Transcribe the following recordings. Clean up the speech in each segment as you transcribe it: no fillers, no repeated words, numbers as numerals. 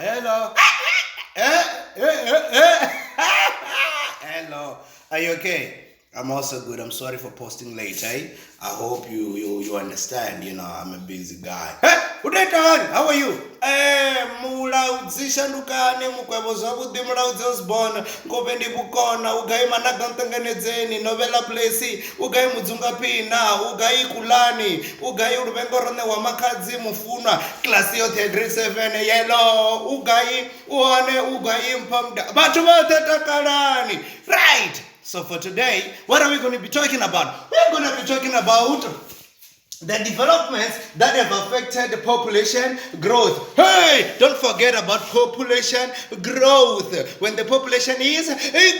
Hello. Hello. Are you okay? I'm also good. I'm sorry for posting late, eh? I hope you understand. I'm a busy guy. Hey, Udetan, how are you? Mulauzishandukane mukwebo zwavhuḓi mulaudzi Osborn ngovendi bukona ugai managantanganedzeni novela place ugai mudzunga phina ugai kulani ugai luvengo rone wa makhadzi mufunwa klasi yote grade 7 yellow ugai uone ugai mpamda bathu vothe takalani, right? So for today, what are we going to be talking about? We're going to be talking about the developments that have affected the population growth. Hey, don't forget about population growth. When the population is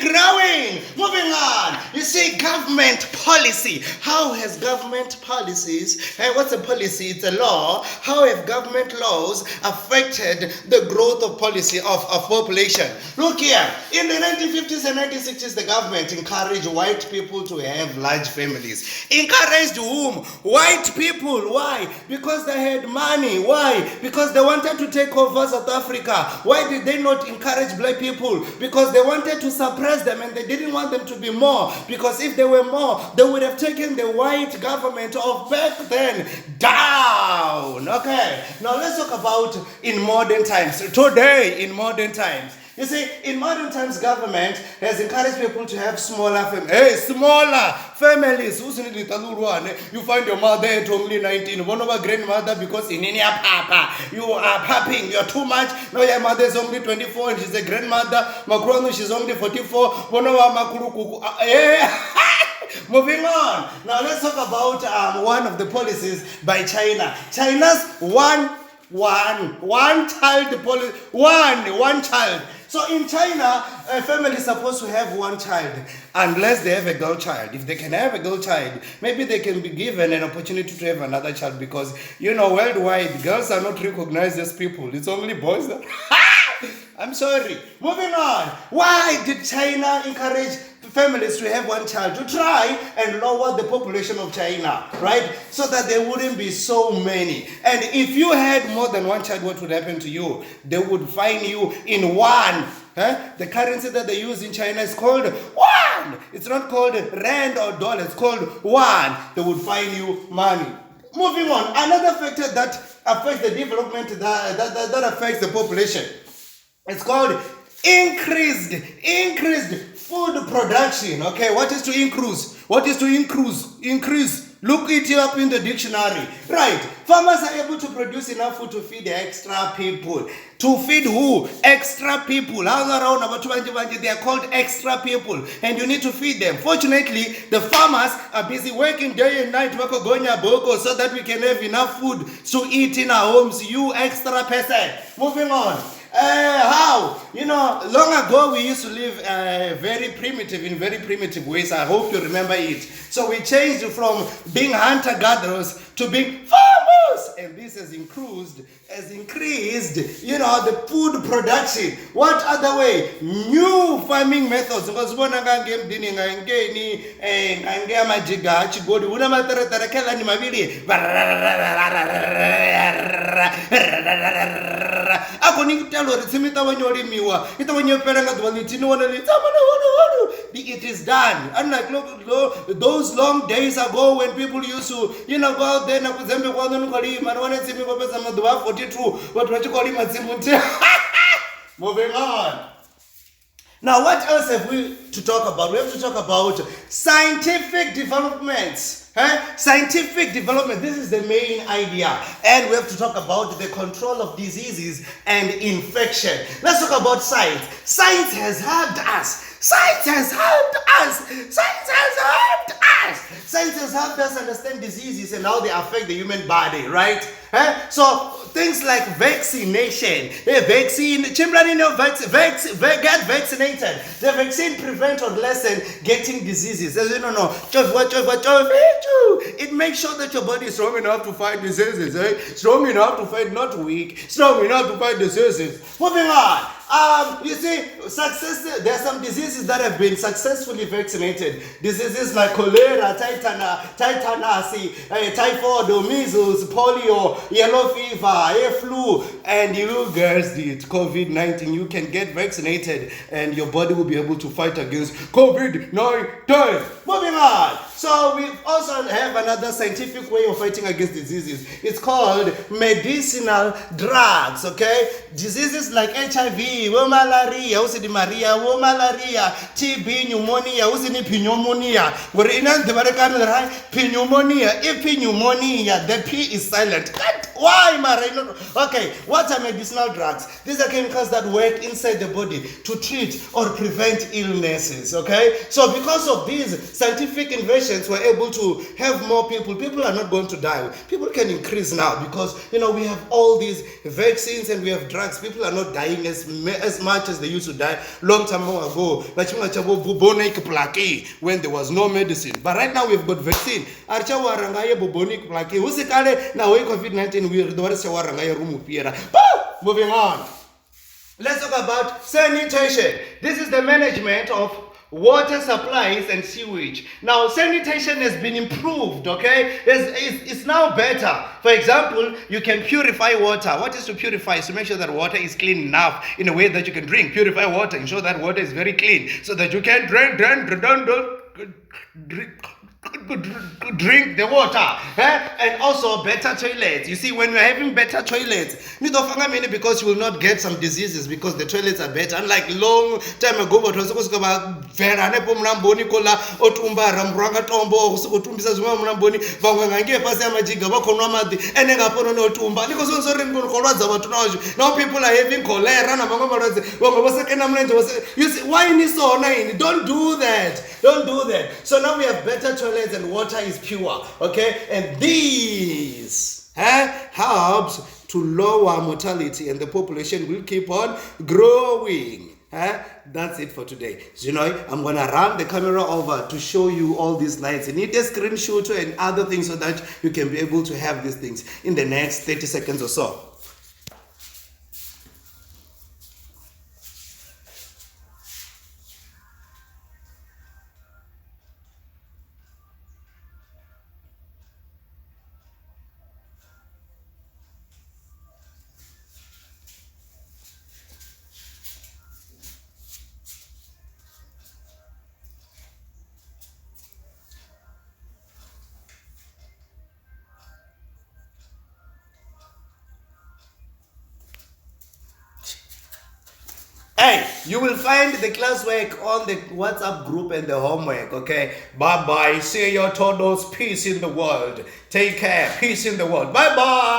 growing. Moving on. You see, government policy. How has government policies, hey, what's a policy? It's a law. How have government laws affected the growth of policy of population? Look here. In the 1950s and 1960s, the government encouraged white people to have large families. Encouraged whom? White people. Why? Because they had money. Why? Because they wanted to take over South Africa. Why did they not encourage black people? Because they wanted to suppress them and they didn't want them to be more. Because if they were more, they would have taken the white government of back then down. Okay. Now let's talk about in modern times. Today, in modern times. You see, in modern times, government has encouraged people to have smaller families. Hey, smaller families. You find your mother at only 19. One of our grandmother because in India, papa, you are papping. You're too much. Now your mother is only 24 and she's a grandmother. Macron, she's only 44. One of our makuru. Moving on. Now let's talk about one of the policies by China. China's one child policy. One child. So in China, a family is supposed to have one child unless they have a girl child. If they can have a girl child, maybe they can be given an opportunity to have another child because, worldwide, girls are not recognized as people. It's only boys that... I'm sorry. Moving on. Why did China encourage families to have one child? To try and lower the population of China, right? So that there wouldn't be so many. And if you had more than one child, what would happen to you? They would fine you in one. The currency that they use in China is called one. It's not called rand or dollar. It's called one. They would fine you money. Moving on. Another factor that affects the development, that affects the population. It's called increased food production. Okay, what is to increase? What is to increase? Look it up in the dictionary. Right. Farmers are able to produce enough food to feed the extra people. To feed who? Extra people. They are called extra people. And you need to feed them. Fortunately, the farmers are busy working day and night so that we can have enough food to eat in our homes. You extra person. Moving on. How? Long ago we used to live in very primitive ways. I hope you remember it. So we changed from being hunter-gatherers to being farmers. And this has increased, the food production. What other way? New farming methods. It is done. Unlike those long days ago when people used to, go out there and 42. Moving on. Now, what else have we to talk about? We have to talk about scientific developments. Scientific development, this is the main idea. And we have to talk about the control of diseases and infection. Let's talk about science. Science has helped us. Science has helped us understand diseases and how they affect the human body, right? So things like vaccination, get vaccinated. The vaccine prevents or lessen getting diseases. As you know, it makes sure that your body is strong enough to fight diseases, strong enough to fight, not weak, strong enough to fight diseases. Moving on. You see, there are some diseases that have been successfully vaccinated. Diseases like cholera, tetanus, typhoid, measles, polio, yellow fever, flu, and you girls did COVID-19. You can get vaccinated and your body will be able to fight against COVID-19. Moving on. So we also have another scientific way of fighting against diseases. It's called medicinal drugs, okay? Diseases like HIV, malaria, malaria, TB, pneumonia, pneumonia. Pneumonia, if pneumonia, the P is silent. Why, Marino? Okay, what are medicinal drugs? These are chemicals that work inside the body to treat or prevent illnesses, okay? So because of these scientific inventions, we're able to have more people. People are not going to die. People can increase now because, we have all these vaccines and we have drugs. People are not dying as much as they used to die long time ago. When there was no medicine. But right now we've got vaccine. COVID-19, moving on. Let's talk about sanitation. This is the management of water supplies and sewage. Now, sanitation has been improved, okay? It's now better. For example, you can purify water. What is to purify? Is to make sure that water is clean enough in a way that you can drink. Purify water, ensure that water is very clean so that you can drink the water, and also better toilets. You see, when we're having better toilets, because you will not get some diseases because the toilets are better. Unlike long time ago, what was supposed to come out, now people are having cholera. You see, why don't do that. Don't do that. So now we have better toilets and water is pure, okay? And this helps to lower mortality and the population will keep on growing. That's it for today. So, I'm going to run the camera over to show you all these lights. You need a screenshot and other things so that you can be able to have these things in the next 30 seconds or so. Hey, you will find the classwork on the WhatsApp group and the homework, okay? Bye-bye. See you todos. Peace in the world. Take care. Peace in the world. Bye-bye.